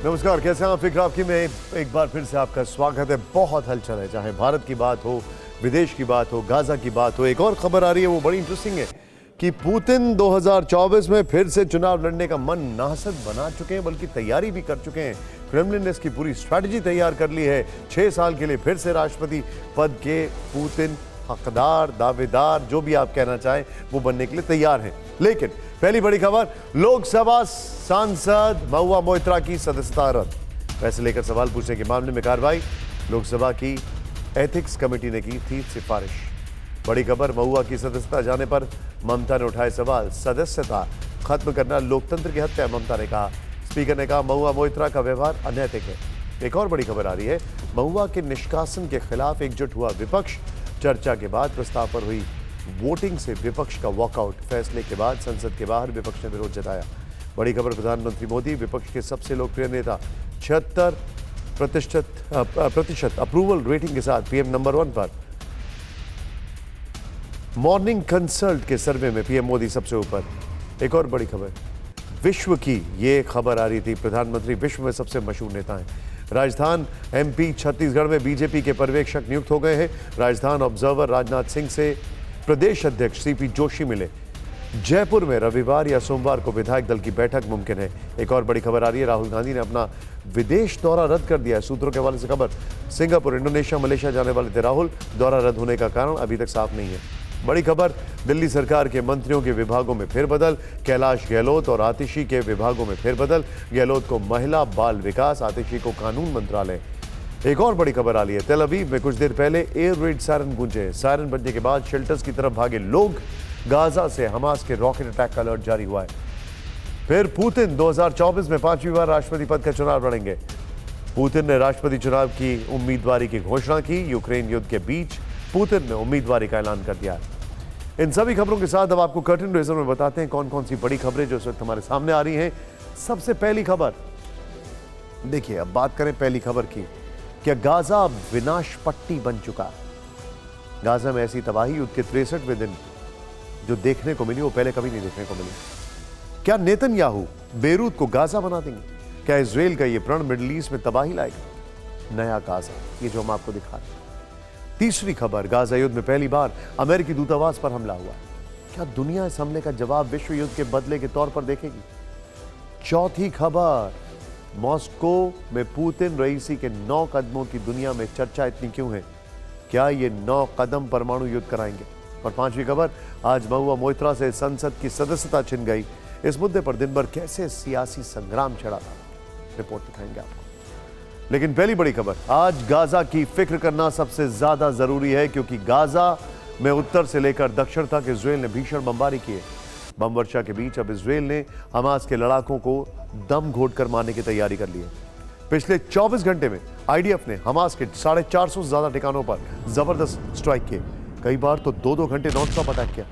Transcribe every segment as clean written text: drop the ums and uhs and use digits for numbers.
नमस्कार, कैसे हैं आप? फिक्र आपकी में एक बार फिर से आपका स्वागत है। बहुत हलचल है, चाहे भारत की बात हो, विदेश की बात हो, गाजा की बात हो। एक और खबर आ रही है, वो बड़ी इंटरेस्टिंग है कि पुतिन 2024 में फिर से चुनाव लड़ने का मन नाहसद बना चुके हैं, बल्कि तैयारी भी कर चुके हैं। क्रेमलिन ने इसकी पूरी स्ट्रैटेजी तैयार कर ली है। 6 साल के लिए फिर से राष्ट्रपति पद के पुतिन हकदार, दावेदार, जो भी आप कहना चाहें, वो बनने के लिए तैयार हैं। लेकिन पहली बड़ी खबर, लोकसभा सांसद महुआ मोइत्रा की सदस्यता रद्द। पैसे लेकर सवाल पूछने के मामले में कार्रवाई, लोकसभा की एथिक्स कमेटी ने की थी सिफारिश। बड़ी खबर, महुआ की सदस्यता जाने पर ममता ने उठाए सवाल। सदस्यता खत्म करना लोकतंत्र की हत्या, ममता ने कहा। स्पीकर ने कहा महुआ मोइत्रा का व्यवहार अनैतिक है। एक और बड़ी खबर आ रही है, महुआ के निष्कासन के खिलाफ एकजुट हुआ विपक्ष। चर्चा के बाद प्रस्ताव पर हुई वोटिंग से विपक्ष का वॉकआउट। फैसले के बाद संसद के बाहर विपक्ष ने विरोध जताया। बड़ी खबर, प्रधानमंत्री मोदी विपक्ष के सबसे लोकप्रिय नेता, 76% अप्रूवल रेटिंग के साथ पीएम नंबर 1 पर। मॉर्निंग कंसल्ट के सर्वे में पीएम मोदी सबसे ऊपर। एक और बड़ी खबर, विश्व की ये खबर आ रही थी, प्रधानमंत्री विश्व में सबसे मशहूर नेता हैं। राजस्थान, एमपी, छत्तीसगढ़ में बीजेपी के पर्यवेक्षक नियुक्त हो गए हैं। राजस्थान ऑब्जर्वर राजनाथ सिंह से प्रदेश अध्यक्ष सीपी जोशी मिले। जयपुर में रविवार या सोमवार को विधायक दल की बैठक मुमकिन है। एक और बड़ी खबर आ रही है, राहुल गांधी ने अपना विदेश दौरा रद्द कर दिया है। सूत्रों के हवाले से खबर, सिंगापुर, इंडोनेशिया, मलेशिया जाने वाले थे राहुल। दौरा रद्द होने का कारण अभी तक साफ नहीं है। बड़ी खबर, दिल्ली सरकार के मंत्रियों के विभागों में फेरबदल। कैलाश गहलोत और आतिशी के विभागों में फेरबदल। गहलोत को महिला बाल विकास, आतिशी को कानून मंत्रालय। एक और बड़ी खबर आ रही है, तेल अवीव में कुछ देर पहले एयर रेड सायरन गूंजे। सायरन बजने के बाद शेल्टर्स की तरफ भागे लोग। गाजा से हमास के रॉकेट अटैक का अलर्ट जारी हुआ है। फिर पुतिन 2024 में 5वीं बार राष्ट्रपति पद का चुनाव लड़ेंगे। पुतिन ने राष्ट्रपति चुनाव की उम्मीदवारी की घोषणा की। यूक्रेन युद्ध के बीच पुतिन ने उम्मीदवारी का ऐलान कर दिया। इन सभी खबरों के साथ अब आपको कर्टन रेजर में बताते हैं कौन कौन सी बड़ी खबरें जो इस वक्त हमारे सामने आ रही हैं। सबसे पहली खबर देखिए, अब बात करें पहली खबर की। क्या गाजा विनाश पट्टी बन चुका? गाजा में ऐसी तबाही युद्ध के 63वें दिन जो देखने को मिली, वो पहले कभी नहीं देखने को मिली। क्या नेतन्याहू बेरूत को गाजा बना देंगे? क्या इजराइल का ये प्रण मिडिल ईस्ट में तबाही लाएगा? नया गाजा, ये जो हम आपको दिखा रहे हैं। तीसरी खबर, गाजा युद्ध में पहली बार अमेरिकी दूतावास पर हमला हुआ। क्या दुनिया इस हमले का जवाब विश्व युद्ध के बदले के तौर पर देखेगी? चौथी खबर, मॉस्को में पुतिन रईसी के 9 कदमों की दुनिया में चर्चा इतनी क्यों है? क्या ये 9 कदम परमाणु युद्ध कराएंगे? और पांचवी खबर, आज महुआ मोइत्रा से संसद की सदस्यता छिन गई। इस मुद्दे पर दिन भर कैसे सियासी संग्राम छिड़ा था, रिपोर्ट दिखाएंगे आपको। लेकिन पहली बड़ी खबर, आज गाजा की फिक्र करना सबसे ज्यादा जरूरी है, क्योंकि गाजा में उत्तर से लेकर दक्षिण तक इजराइल ने भीषण बमबारी की है। बम वर्षा के बीच अब इजराइल ने हमास के लड़ाकों को दम घोट कर मारने की तैयारी कर ली है। पिछले 24 घंटे में आईडीएफ ने हमास के 450 से ज्यादा ठिकानों पर जबरदस्त स्ट्राइक किए। कई बार तो 2-2 घंटे नॉनस्टॉप अटैक किया।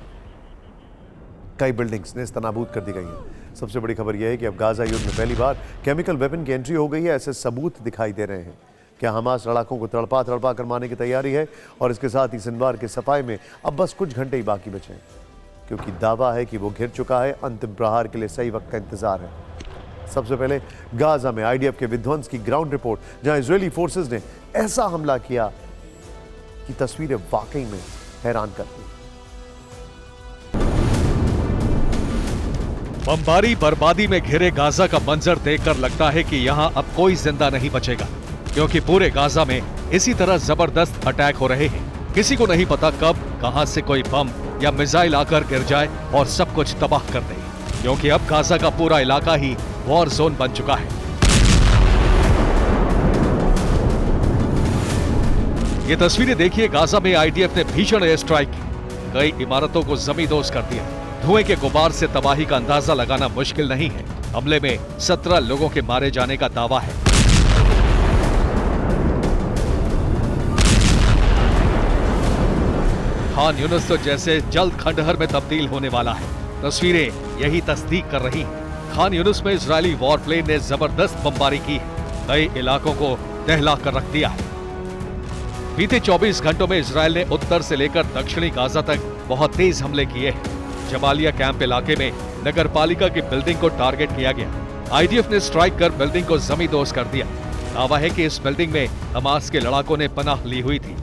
कई बिल्डिंग्स नेस्तनाबूद कर दी गई हैं। सबसे बड़ी खबर यह है कि अब गाजा युद्ध में पहली बार केमिकल वेपन की एंट्री हो गई है, ऐसे सबूत दिखाई दे रहे हैं। क्या हमास लड़ाकों को तड़पा कर मारने की तैयारी है? और इसके साथ ही सिनवार के सफाई में अब बस कुछ घंटे ही बाकी बचे हैं, क्योंकि दावा है कि वो घिर चुका है। अंतिम प्रहार के लिए सही वक्त का इंतजार है। सबसे पहले गाजा में आईडीएफ के विध्वंस की ग्राउंड रिपोर्ट, जहां इजरायली फोर्सेस ने ऐसा हमला किया कि तस्वीरें वाकई में हैरान करती। बमबारी बर्बादी में घिरे गाजा का मंजर देखकर लगता है कि यहां अब कोई जिंदा नहीं बचेगा, क्योंकि पूरे गाजा में इसी तरह जबरदस्त अटैक हो रहे हैं। किसी को नहीं पता कब कहां से कोई बम या मिसाइल आकर गिर जाए और सब कुछ तबाह कर दे, क्योंकि अब गाजा का पूरा इलाका ही वॉर जोन बन चुका है। ये तस्वीरें देखिए, गाजा में आईडीएफ ने भीषण एयर स्ट्राइक की। कई इमारतों को जमींदोज कर दिया। धुएं के गुबार से तबाही का अंदाजा लगाना मुश्किल नहीं है। हमले में 17 लोगों के मारे जाने का दावा है। खान यूनिस तो जैसे जल्द खंडहर में तब्दील होने वाला है। तस्वीरें यही तस्दीक कर रही हैं। खान यूनिस में इजरायली वॉरप्लेन ने जबरदस्त बमबारी की है। कई इलाकों को दहला कर रख दिया है। बीते 24 घंटों में इजरायल ने उत्तर से लेकर दक्षिणी गाजा तक बहुत तेज हमले किए हैं। जबालिया कैंप इलाके में नगर पालिका की बिल्डिंग को टारगेट किया गया। आईडीएफ ने स्ट्राइक कर बिल्डिंग को जमींदोज कर दिया। दावा है कि इस बिल्डिंग में हमास के लड़ाकों ने पनाह ली हुई थी।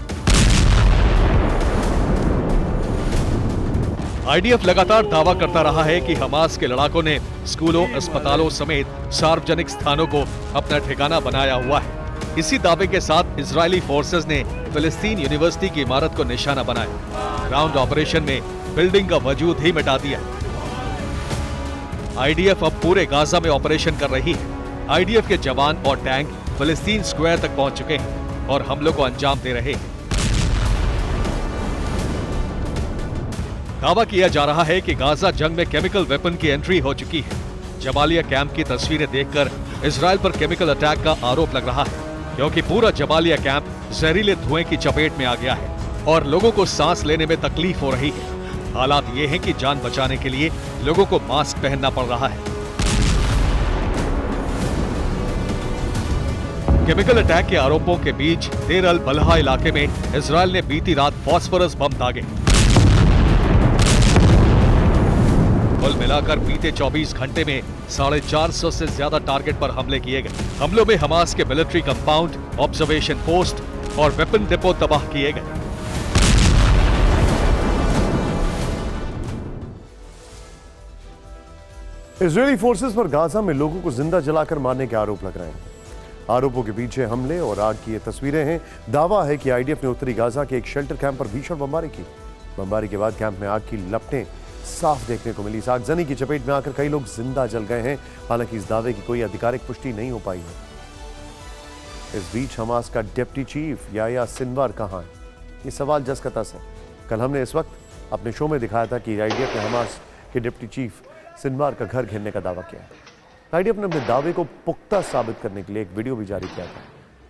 आईडीएफ लगातार दावा करता रहा है कि हमास के लड़ाकों ने स्कूलों, अस्पतालों समेत सार्वजनिक स्थानों को अपना ठिकाना बनाया हुआ है। इसी दावे के साथ इजरायली फोर्सेस ने फिलिस्तीन यूनिवर्सिटी की इमारत को निशाना बनाया। ग्राउंड ऑपरेशन में बिल्डिंग का वजूद ही मिटा दिया। आईडीएफ अब पूरे गाजा में ऑपरेशन कर रही है। आईडीएफ के जवान और टैंक फिलिस्तीन स्क्वायर तक पहुंच चुके हैं और हमलों को अंजाम दे रहे हैं। दावा किया जा रहा है कि गाजा जंग में केमिकल वेपन की एंट्री हो चुकी है। जबालिया कैंप की तस्वीरें देखकर इजरायल पर केमिकल अटैक का आरोप लग रहा है, क्योंकि पूरा जबालिया कैंप जहरीले धुएं की चपेट में आ गया है और लोगों को सांस लेने में तकलीफ हो रही है। हालात ये हैं कि जान बचाने के लिए लोगों को मास्क पहनना पड़ रहा है। केमिकल अटैक के आरोपों के बीच देर अल बलहा इलाके में इजरायल ने बीती रात फास्फोरस बम दागे। कुल मिलाकर बीते 24 घंटे में 450 से ज्यादा टारगेट पर हमले किए गए। हमलों में हमास के मिलिट्री कंपाउंड, ऑब्जर्वेशन पोस्ट और वेपन डिपो तबाह किए गए। इजरायली फोर्सेस पर गाजा में लोगों को जिंदा जलाकर मारने के आरोप लग रहे हैं। आरोपों के पीछे हमले और आग की ये तस्वीरें हैं। दावा है कि आईडीएफ ने उत्तरी गाजा के एक शेल्टर कैंप पर भीषण बमबारी की। बमबारी के बाद कैंप में आग की लपटें साफ देखने को मिली। इस आगजनी की चपेट में आकर कई लोग जिंदा जल गए हैं। हालांकि इस दावे की कोई आधिकारिक पुष्टि नहीं हो पाई है। इस बीच हमास का डिप्टी चीफ याह्या सिनवार कहां है, ये सवाल जस का तस है। कल हमने इस वक्त अपने शो में दिखाया था कि आईडीएफ ने हमास के डिप्टी चीफ सिनवार का घर घेरने का दावा किया है। आईडीएफ ने अपने दावे को पुख्ता साबित करने के लिए एक वीडियो भी जारी किया था।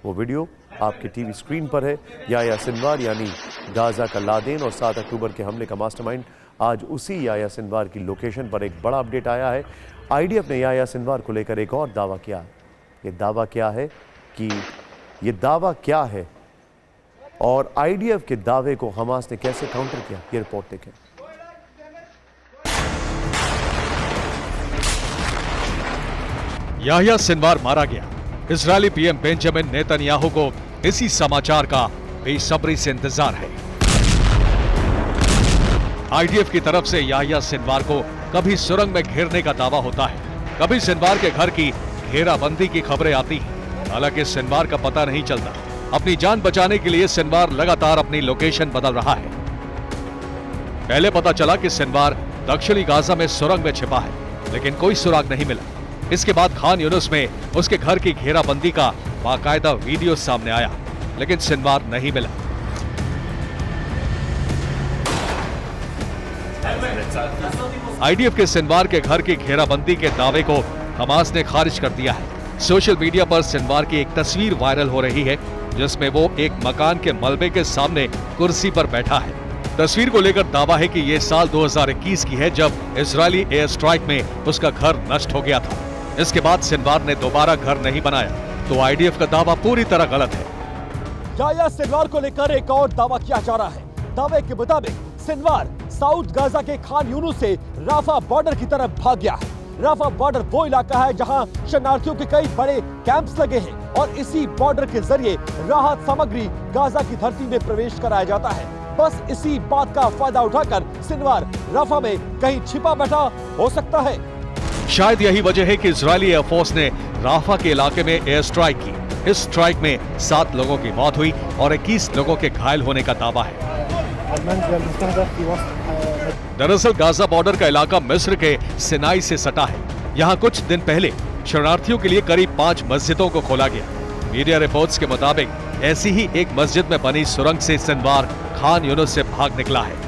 वो वीडियो आपके टीवी स्क्रीन पर है। याह्या सिनवार यानी गाजा का लादेन और 7 अक्टूबर के हमले का मास्टरमाइंड, आज उसी याह्या सिनवार की लोकेशन पर एक बड़ा अपडेट आया है। आईडीएफ ने याह्या सिनवार को लेकर एक और दावा किया। ये दावा क्या है और आईडीएफ के दावे को हमास ने कैसे काउंटर किया, ये रिपोर्ट देखें। याह्या सिनवार मारा गया। इजरायली पीएम बेंजामिन नेतन्याहू को इसी समाचार का बेसब्री से इंतजार है। आईडीएफ की तरफ से याह्या सिनवार को कभी सुरंग में घेरने का दावा होता है, कभी सिनवार के घर की घेराबंदी की खबरें आती हैं। हालांकि सिनवार का पता नहीं चलता। अपनी जान बचाने के लिए सिनवार लगातार अपनी लोकेशन बदल रहा है। पहले पता चला कि सिनवार दक्षिणी गाजा में सुरंग में छिपा है, लेकिन कोई सुराग नहीं मिला। इसके बाद खान यूनुस में उसके घर की घेराबंदी का बाकायदा वीडियो सामने आया, लेकिन सिनवार नहीं मिला। आईडीएफ के सिनवार के घर की घेराबंदी के दावे को हमास ने खारिज कर दिया है। सोशल मीडिया पर सिनवार की एक तस्वीर वायरल हो रही है, जिसमें वो एक मकान के मलबे के सामने कुर्सी पर बैठा है। तस्वीर को लेकर दावा है कि ये साल 2021 की है, जब इजरायली एयर स्ट्राइक में उसका घर नष्ट हो गया था। इसके बाद सिनवार ने दोबारा घर नहीं बनाया, तो आईडीएफ का दावा पूरी तरह गलत है। याह्या सिनवार को लेकर एक और दावा किया जा रहा है। दावे के मुताबिक सिनवार साउथ गाजा के खान यूनुस से राफा बॉर्डर की तरफ भाग गया है। राफा बॉर्डर वो इलाका है जहां शरणार्थियों के कई बड़े कैंप्स लगे हैं और इसी बॉर्डर के जरिए राहत सामग्री गाजा की धरती में प्रवेश कराया जाता है। बस इसी बात का फायदा उठाकर सिनवार राफा में कहीं छिपा बैठा हो सकता है। शायद यही वजह है कि इजरायली एयरफोर्स ने राफा के इलाके में एयर स्ट्राइक की। इस स्ट्राइक में 7 लोगों की मौत हुई और 21 लोगों के घायल होने का दावा है। दरअसल गाजा बॉर्डर का इलाका मिस्र के सिनाई से सटा है। यहाँ कुछ दिन पहले शरणार्थियों के लिए करीब 5 मस्जिदों को खोला गया। मीडिया रिपोर्ट्स के मुताबिक ऐसी ही एक मस्जिद में बनी सुरंग से सिनवार खान यूनुस से भाग निकला है।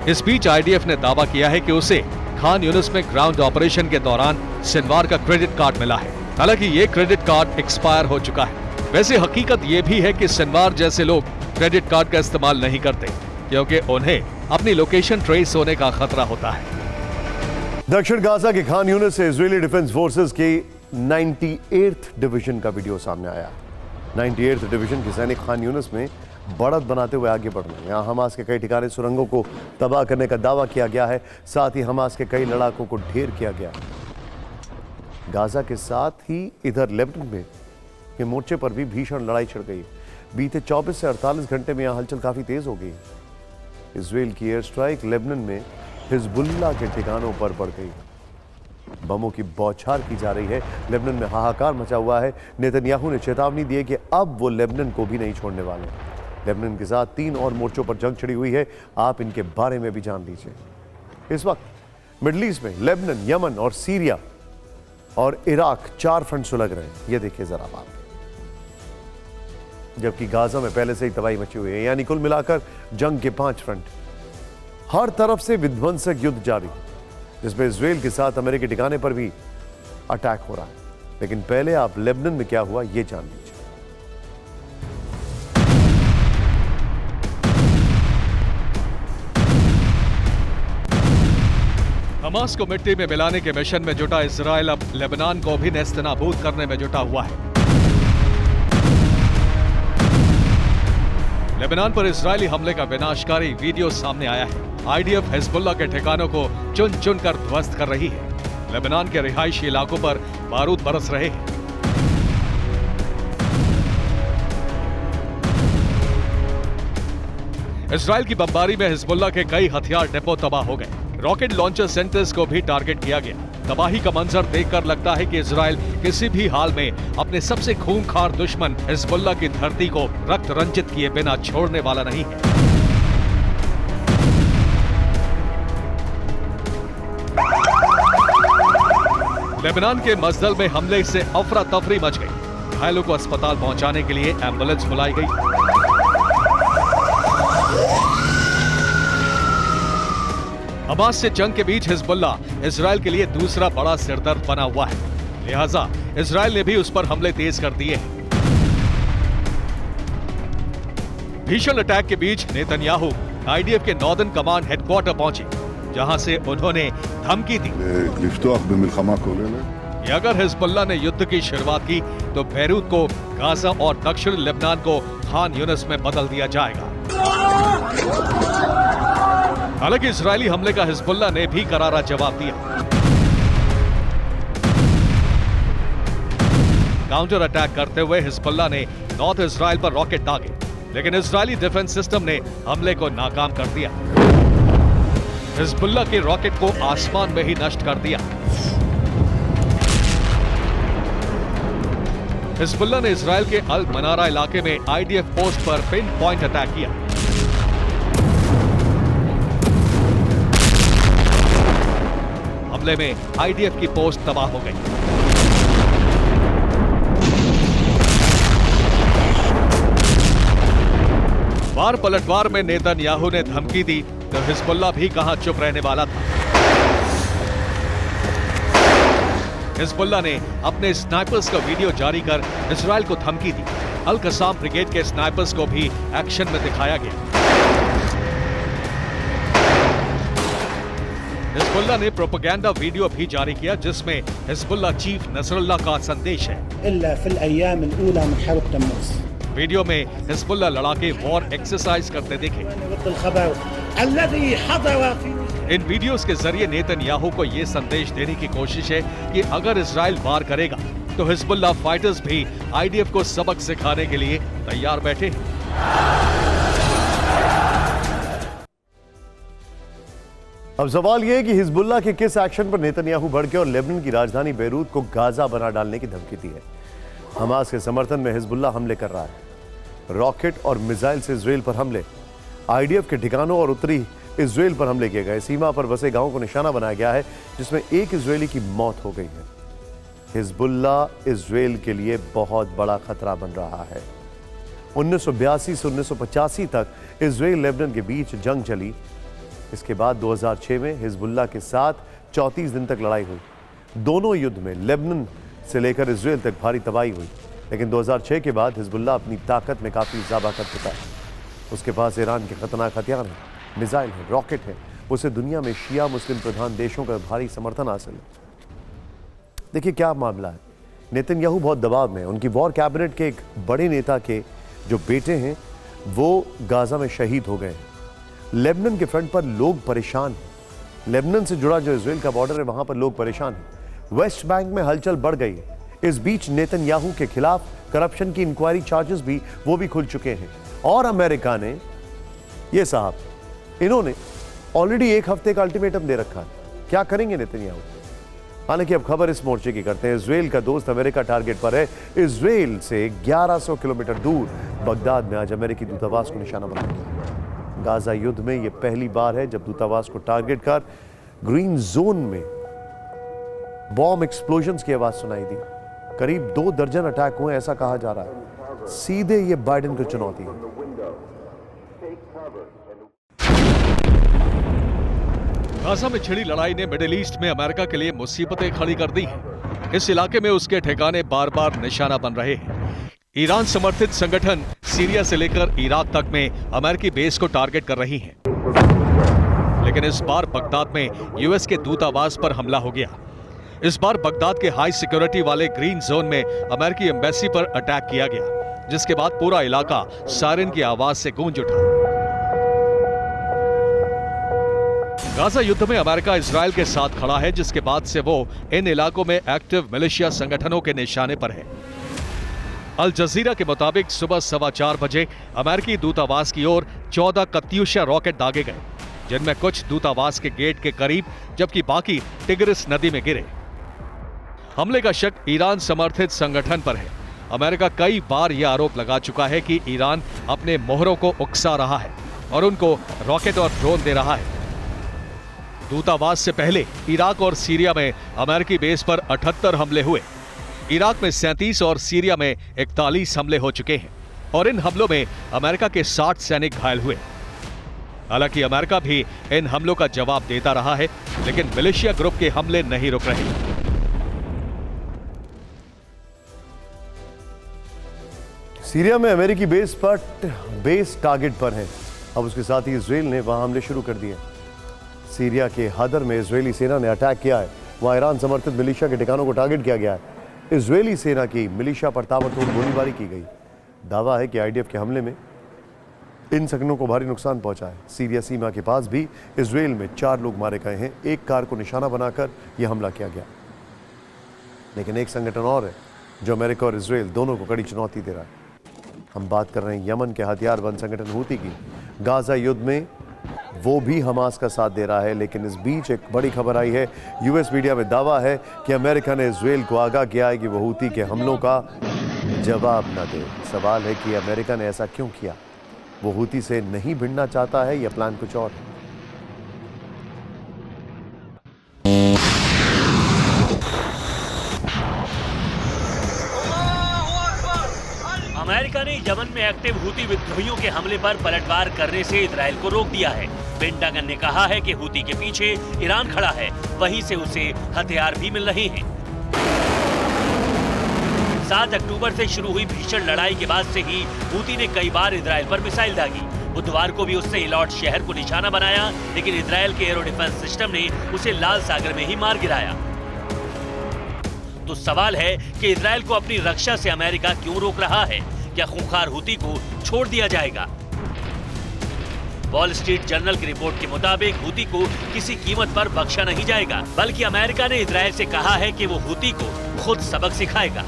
इस बीच आईडीएफ ने दावा किया है कि उसे खान यूनुस में ग्राउंड ऑपरेशन के दौरान सिनवार का क्रेडिट कार्ड मिला है। हालांकि ये क्रेडिट कार्ड एक्सपायर हो चुका है। वैसे हकीकत ये भी है कि सिनवार जैसे लोग क्रेडिट कार्ड का इस्तेमाल नहीं करते, क्योंकि उन्हें अपनी लोकेशन ट्रेस होने का खतरा होता है। दक्षिण गाजा के खान यूनिस से इजरायली डिफेंस फोर्सेस की 98th डिवीजन का वीडियो सामने आया। 98th डिवीजन के सैनिक खान यूनिस में बढ़त बनाते हुए आगे बढ़ रहे हैं। यहाँ हमास के कई ठिकाने सुरंगों को तबाह करने का दावा किया गया है, साथ ही हमास के कई लड़ाकों को ढेर किया गया है। गाजा के साथ ही इधर लेबनान में के मोर्चे पर भी भीषण लड़ाई छिड़ गई। बीते 24 से 48 घंटे में यहाँ हलचल काफी तेज हो गई। इजराइल की एयर स्ट्राइक लेबनान में हिजबुल्लाह के ठिकानों पर बढ़ गई। बमों की बौछार की जा रही है। लेबनान में हाहाकार मचा हुआ है। नेतन्याहू ने चेतावनी दी है कि अब वो लेबनान को भी नहीं छोड़ने वाले। लेबनान के साथ 3 और मोर्चों पर जंग छिड़ी हुई है। आप इनके बारे में भी जान लीजिए। इस वक्त मिडिल ईस्ट में लेबनान, यमन और सीरिया और इराक 4 फ्रंट सुलग रहे हैं। ये देखिए जरा आप, जबकि गाजा में पहले से ही तबाही मची हुई है। यानी कुल मिलाकर जंग के 5 फ्रंट, हर तरफ से विध्वंसक युद्ध जारी, जिसमें इजराइल के साथ अमेरिकी ठिकाने पर भी अटैक हो रहा है। लेकिन पहले आप लेबनान में क्या हुआ ये जान लीजिए। हमास को मिट्टी में मिलाने के मिशन में जुटा इजराइल अब लेबनान को भी नेस्तनाबूद करने में जुटा हुआ है। लेबनान पर इजरायली हमले का विनाशकारी वीडियो सामने आया है। आईडीएफ हिजबुल्लाह के ठिकानों को चुन चुन कर ध्वस्त कर रही है। लेबनान के रिहायशी इलाकों पर बारूद बरस रहे हैं। इजराइल की बमबारी में हिजबुल्लाह के कई हथियार डिपो तबाह हो गए। रॉकेट लॉन्चर सेंटर्स को भी टारगेट किया गया। तबाही का मंजर देखकर लगता है कि इजराइल किसी भी हाल में अपने सबसे खूंखार दुश्मन हिजबुल्लाह की धरती को रक्त रंजित किए बिना छोड़ने वाला नहीं है। लेबनान के मजदल में हमले से अफरा तफरी मच गई। घायलों को अस्पताल पहुंचाने के लिए एम्बुलेंस बुलाई गई। हमास से जंग के बीच हिजबुल्लाह इजराइल के लिए दूसरा बड़ा सिरदर्द बना हुआ है। लिहाजा इजराइल ने भी उस पर हमले तेज कर दिए हैं। भीषण अटैक के बीच नेतन्याहू आईडीएफ के नॉर्दर्न कमांड हेडक्वार्टर पहुंचे, जहां से उन्होंने धमकी दी कि अगर हिजबुल्लाह ने युद्ध की शुरुआत की तो बेरूत को गाजा और दक्षिण लेबनान को खान यूनिस में बदल दिया जाएगा। हालांकि इजरायली हमले का हिजबुल्लाह ने भी करारा जवाब दिया। काउंटर अटैक करते हुए हिजबुल्लाह ने नॉर्थ इजराइल पर रॉकेट दागे, लेकिन इजरायली डिफेंस सिस्टम ने हमले को नाकाम कर दिया। हिजबुल्लाह के रॉकेट को आसमान में ही नष्ट कर दिया। हिजबुल्लाह ने इजराइल के अल मनारा इलाके में आईडीएफ पोस्ट पर पिन पॉइंट अटैक किया। हमले में आईडीएफ की पोस्ट तबाह हो गई। वार पलटवार में नेतन्याहू ने धमकी दी तो हिजबुल्लाह भी कहां चुप रहने वाला था। हिजबुल्लाह ने अपने स्नाइपर्स का वीडियो जारी कर इजराइल को धमकी दी। अल कसाम ब्रिगेड के स्नाइपर्स को भी एक्शन में दिखाया गया। हिजबुल्लाह ने प्रोपेगेंडा वीडियो भी जारी किया, जिसमें हिजबुल्लाह चीफ नसरुल्लाह का संदेश है। वीडियो में हिजबुल्लाह लड़ाके वॉर एक्सरसाइज करते दिखे। इन वीडियोस के जरिए नेतन्याहू को यह संदेश देने की कोशिश है कि अगर इजराइल वार करेगा तो हिजबुल्लाह फाइटर्स भी आईडीएफ को सबक सिखाने के लिए तैयार बैठे हैं। अब सवाल यह है कि हिजबुल्लाह के किस एक्शन पर नेतन्याहू भड़के और लेबनान की राजधानी बेरूत को गाजा बना डालने की धमकी दी है। हमास के समर्थन में हिजबुल्लाह हमले कर रहा है। रॉकेट और मिसाइल से इजराइल पर हमले, आईडीएफ के ठिकानों और उत्तरी इजराइल पर हमले किए गए। सीमा पर बसे गांवों को निशाना बनाया गया है, जिसमें एक इजरायली की मौत हो गई है। हिजबुल्लाह इजराइल के लिए बहुत बड़ा खतरा बन रहा है। 1982 से 1985 तक इजराइल लेबनान के बीच जंग चली। इसके बाद 2006 में हिजबुल्लाह के साथ 34 दिन तक लड़ाई हुई। दोनों युद्ध में लेबनान से लेकर इजराइल तक भारी तबाही हुई। लेकिन 2006 के बाद हिजबुल्लाह अपनी ताकत में काफी इजाफा कर चुका है। उसके पास ईरान के खतरनाक हथियार हैं, मिसाइल है, रॉकेट है। उसे दुनिया में शिया मुस्लिम प्रधान देशों का भारी समर्थन हासिल है। देखिए क्या मामला है। नेतन्याहू बहुत दबाव में है। उनकी वॉर कैबिनेट के एक बड़े नेता के जो बेटे हैं वो गाजा में शहीद हो गए। लेबनान के फ्रंट पर लोग परेशान हैं। लेबनान से जुड़ा जो इजराइल का बॉर्डर है वहां पर लोग परेशान हैं। वेस्ट बैंक में हलचल बढ़ गई। इस बीच नेतन्याहू के खिलाफ करप्शन की इंक्वायरी चार्जेस भी वो भी खुल चुके हैं। और अमेरिका ने ये साहब इन्होंने ऑलरेडी 1 हफ्ते का अल्टीमेटम दे रखा है। क्या करेंगे नेतन्याहू? हालांकि अब खबर इस मोर्चे की करते हैं। इजराइल का दोस्त अमेरिका टारगेट पर है। इजराइल से 1100 किलोमीटर दूर बगदाद में आज अमेरिकी दूतावास को निशाना बनाया गया। गाजा युद्ध में यह पहली बार है जब दूतावास को टारगेट कर ग्रीन जोन में बॉम्ब एक्सप्लोजन्स की आवाज सुनाई दी। करीब 2 दर्जन अटैक हुए ऐसा कहा जा रहा है। सीधे ये बाइडेन को चुनौती है। गाजा में छिड़ी लड़ाई ने मिडिल ईस्ट में अमेरिका के लिए मुसीबतें खड़ी कर दी हैं। इस इलाके में उसके ठिकाने बार बार निशाना बन रहे हैं। ईरान समर्थित संगठन सीरिया से लेकर इराक तक में अमेरिकी बेस को टारगेट कर रही हैं। लेकिन इस बार बगदाद में यूएस के दूतावास पर हमला हो गया। इस बार बगदाद के हाई सिक्योरिटी वाले ग्रीन जोन में अमेरिकी एम्बेसी पर अटैक किया गया, जिसके बाद पूरा इलाका सायरन की आवाज से गूंज उठा। गाजा युद्ध में अमेरिका इजराइल के साथ खड़ा है, जिसके बाद से वो इन इलाकों में एक्टिव मिलिशिया संगठनों के निशाने पर है। अल जजीरा के मुताबिक सुबह 4:15 बजे अमेरिकी दूतावास की ओर 14 कत्यूशा रॉकेट दागे गए, जिनमें कुछ दूतावास के गेट के करीब जबकि बाकी टिग्रिस नदी में गिरे। हमले का शक ईरान समर्थित संगठन पर है। अमेरिका कई बार यह आरोप लगा चुका है कि ईरान अपने मोहरों को उकसा रहा है और उनको रॉकेट और ड्रोन दे रहा है। दूतावास से पहले इराक और सीरिया में अमेरिकी बेस पर 78 हमले हुए। इराक में 37 और सीरिया में 41 हमले हो चुके हैं और इन हमलों में अमेरिका के 60 सैनिक घायल हुए। हालांकि अमेरिका भी इन हमलों का जवाब देता रहा है, लेकिन मिलिशिया ग्रुप के हमले नहीं रुक रहे। सीरिया में अमेरिकी बेस टारगेट पर है। अब उसके साथ ही इजराइल ने वहां हमले शुरू कर दिए। सीरिया के हदर में इजरायली सेना ने अटैक किया है। वहां ईरान समर्थित मिलिशिया के ठिकानों को टारगेट किया गया है। इजरायली सेना की मिलिशिया पर ताबड़तोड़ गोलीबारी की गई। दावा है कि आईडीएफ के हमले में इन संगठनों को भारी नुकसान पहुंचा है। सीरिया सीमा के पास भी इजराइल में 4 लोग मारे गए हैं। एक कार को निशाना बनाकर यह हमला किया गया। लेकिन एक संगठन और है जो अमेरिका और इजराइल दोनों को कड़ी चुनौती दे रहा है। हम बात कर रहे हैं यमन के हथियारबंद संगठन हूती की। गाजा युद्ध में वो भी हमास का साथ दे रहा है। लेकिन इस बीच एक बड़ी खबर आई है। यूएस मीडिया में दावा है कि अमेरिका ने इजराइल को आगाह किया है कि वो हूती के हमलों का जवाब न दे। सवाल है कि अमेरिका ने ऐसा क्यों किया? वो हूती से नहीं भिड़ना चाहता है या प्लान कुछ और है? अमेरिका ने यमन में एक्टिव हूती विद्रोहियों के हमले पर पलटवार करने से इजराइल को रोक दिया है। पेंटागन ने कहा है कि हूती के पीछे ईरान खड़ा है, वहीं से उसे हथियार भी मिल रहे हैं। 7 अक्टूबर से शुरू हुई भीषण लड़ाई के बाद से ही हूती ने कई बार इजराइल पर मिसाइल दागी। बुधवार को भी उसने इलॉट शहर को निशाना बनाया, लेकिन इजराइल के एरो डिफेंस सिस्टम ने उसे लाल सागर में ही मार गिराया। तो सवाल है कि इजराइल को अपनी रक्षा से अमेरिका क्यों रोक रहा है? क्या खूंखार हूती को छोड़ दिया जाएगा? वॉल स्ट्रीट जर्नल की रिपोर्ट के मुताबिक हूती को किसी कीमत पर बख्शा नहीं जाएगा, बल्कि अमेरिका ने इजराइल से कहा है कि वो हूती को खुद सबक सिखाएगा।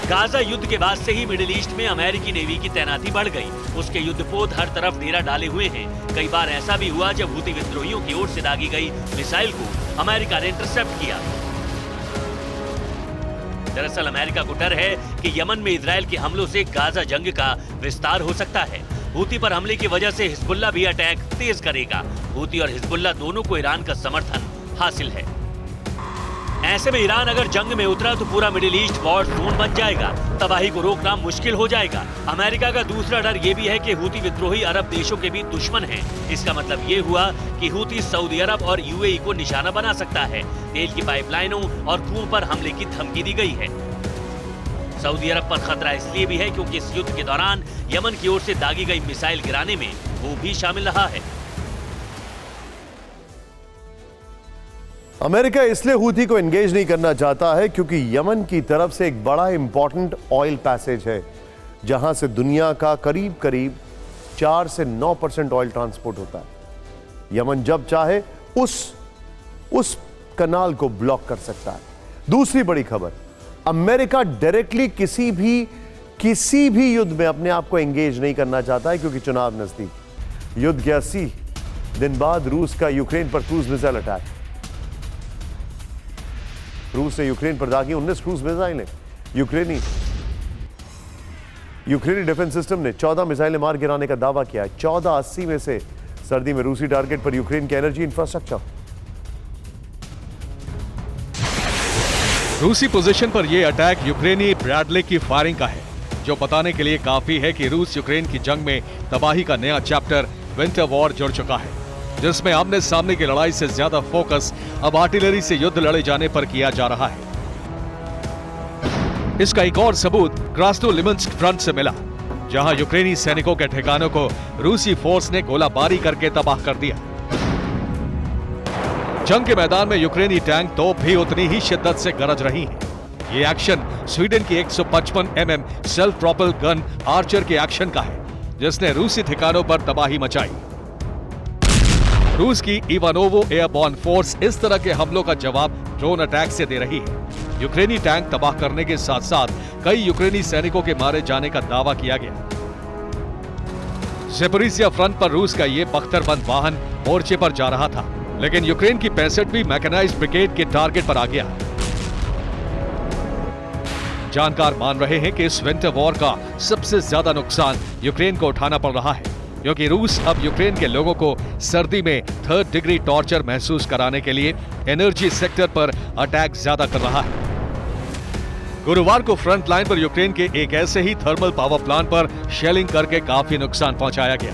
गाजा युद्ध के बाद से ही मिडिल ईस्ट में अमेरिकी नेवी की तैनाती बढ़ गई। उसके युद्धपोत हर तरफ डेरा डाले हुए हैं। कई बार ऐसा भी हुआ जब हूती विद्रोहियों की ओर से दागी गई मिसाइल को अमेरिका ने इंटरसेप्ट किया। दरअसल अमेरिका को डर है कि यमन में इजराइल के हमलों से गाजा जंग का विस्तार हो सकता है। हूती पर हमले की वजह से हिजबुल्लाह भी अटैक तेज करेगा। हूती और हिजबुल्लाह दोनों को ईरान का समर्थन हासिल है। ऐसे में ईरान अगर जंग में उतरा तो पूरा मिडिल ईस्ट वॉर जोन बन जाएगा। तबाही को रोकना मुश्किल हो जाएगा। अमेरिका का दूसरा डर ये भी है कि हूती विद्रोही अरब देशों के भी दुश्मन हैं। इसका मतलब ये हुआ कि हूती सऊदी अरब और यूएई को निशाना बना सकता है। तेल की पाइपलाइनों और कुओं पर हमले की धमकी दी गई है। सऊदी अरब पर खतरा इसलिए भी है क्योंकि इस युद्ध के दौरान यमन की ओर से दागी गई मिसाइल गिराने में वो भी शामिल रहा है। अमेरिका इसलिए हूती को एंगेज नहीं करना चाहता है क्योंकि यमन की तरफ से एक बड़ा इंपॉर्टेंट ऑयल पैसेज है जहां से दुनिया का करीब करीब 4 से 9% ऑयल ट्रांसपोर्ट होता है। यमन जब चाहे उस कनाल को ब्लॉक कर सकता है। दूसरी बड़ी खबर, अमेरिका डायरेक्टली किसी भी युद्ध में अपने आप को एंगेज नहीं करना चाहता है, क्योंकि चुनाव नजदीक। युद्ध के 80 दिन बाद रूस का यूक्रेन पर क्रूज मिसाइल अटैक। रूस ने यूक्रेन पर दागी 19 क्रूज मिसाइलें। यूक्रेनी डिफेंस सिस्टम ने 14 मिसाइलें मार गिराने का दावा किया है। 1480 में से सर्दी में रूसी टारगेट पर यूक्रेन के एनर्जी इंफ्रास्ट्रक्चर। रूसी पोजीशन पर यह अटैक यूक्रेनी ब्रैडले की फायरिंग का है, जो बताने के लिए काफी है कि रूस यूक्रेन की जंग में तबाही का नया चैप्टर विंटर वॉर जुड़ चुका है, जिसमें आमने सामने की लड़ाई से ज्यादा फोकस अब आर्टिलरी से युद्ध लड़े जाने पर किया जा रहा है। इसका एक और सबूत क्रास्नोलिमंस्क फ्रंट से मिला, जहां यूक्रेनी सैनिकों के ठिकानों को रूसी फोर्स ने गोलाबारी करके तबाह कर दिया। जंग के मैदान में यूक्रेनी टैंक तोप भी उतनी ही शिद्दत से गरज रही हैं। ये एक्शन स्वीडन की 155 mm self propel gun Archer के एक्शन का है, जिसने रूसी ठिकानों पर तबाही मचाई। रूस की इवानोवो एयरबॉर्न फोर्स इस तरह के हमलों का जवाब ड्रोन अटैक से दे रही है। यूक्रेनी टैंक तबाह करने के साथ साथ कई यूक्रेनी सैनिकों के मारे जाने का दावा किया गया। ज़ेपोरिज़िया फ्रंट पर रूस का ये बख्तरबंद वाहन मोर्चे पर जा रहा था, लेकिन यूक्रेन की 65वीं मैकेनाइज्ड ब्रिगेड के टारगेट पर आ गया। जानकार मान रहे हैं कि इस विंटर वॉर का सबसे ज्यादा नुकसान यूक्रेन को उठाना पड़ रहा है, क्योंकि रूस अब यूक्रेन के लोगों को सर्दी में 3rd डिग्री टॉर्चर महसूस कराने के लिए एनर्जी सेक्टर पर अटैक ज्यादा कर रहा है। गुरुवार को फ्रंट लाइन पर यूक्रेन के एक ऐसे ही थर्मल पावर प्लांट पर शेलिंग करके काफी नुकसान पहुंचाया गया,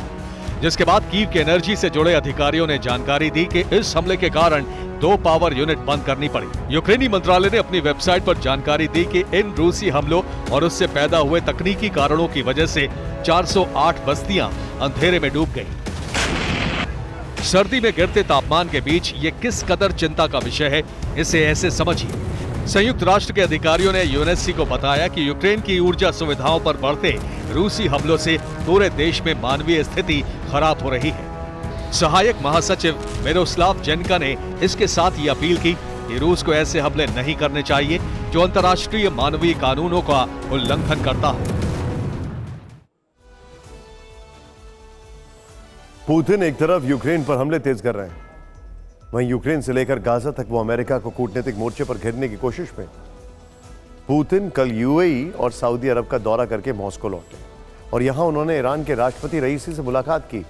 जिसके बाद कीव के एनर्जी से जुड़े अधिकारियों ने जानकारी दी कि इस हमले के कारण 2 पावर यूनिट बंद करनी पड़ी। यूक्रेनी मंत्रालय ने अपनी वेबसाइट पर जानकारी दी कि इन रूसी हमलों और उससे पैदा हुए तकनीकी कारणों की वजह से 408 बस्तियां अंधेरे में डूब गई। सर्दी में गिरते तापमान के बीच ये किस कदर चिंता का विषय है, इसे ऐसे समझिए। संयुक्त राष्ट्र के अधिकारियों ने यूएनएससी को बताया कि यूक्रेन की ऊर्जा सुविधाओं पर बढ़ते रूसी हमलों से पूरे देश में मानवीय स्थिति खराब हो रही है। सहायक महासचिव मिरोस्लाव जेनका ने इसके साथ ये अपील की कि रूस को ऐसे हमले नहीं करने चाहिए जो अंतर्राष्ट्रीय मानवीय कानूनों का उल्लंघन करता हो। पुतिन एक तरफ यूक्रेन पर हमले तेज कर रहे हैं, वहीं यूक्रेन से लेकर गाजा तक वो अमेरिका को कूटनीतिक मोर्चे पर घेरने की कोशिश में। पुतिन कल यूएई और सऊदी अरब का दौरा करके मॉस्को लौटे और यहां उन्होंने ईरान के राष्ट्रपति रईसी से मुलाकात की।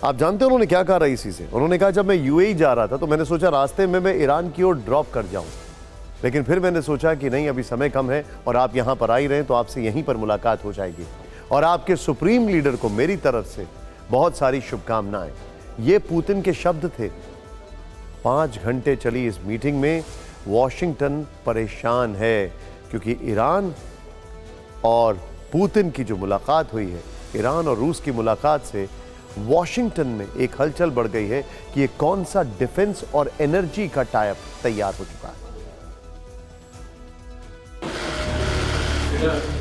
आप जानते हैं उन्होंने क्या कहा रईसी से? उन्होंने कहा, जब मैं यूएई जा रहा था तो मैंने सोचा रास्ते में मैं ईरान की ओर ड्रॉप कर जाऊं, लेकिन फिर मैंने सोचा कि नहीं, अभी समय कम है और आप यहां पर आ ही रहे हैं तो आपसे यहीं पर मुलाकात हो जाएगी और आपके सुप्रीम लीडर को मेरी तरफ से बहुत सारी शुभकामनाएं। ये पुतिन के शब्द थे। 5 घंटे चली इस मीटिंग में वॉशिंगटन परेशान है, क्योंकि ईरान और पुतिन की जो मुलाकात हुई है, ईरान और रूस की मुलाकात से वॉशिंगटन में एक हलचल बढ़ गई है कि ये कौन सा डिफेंस और एनर्जी का टाई अप तैयार हो चुका है।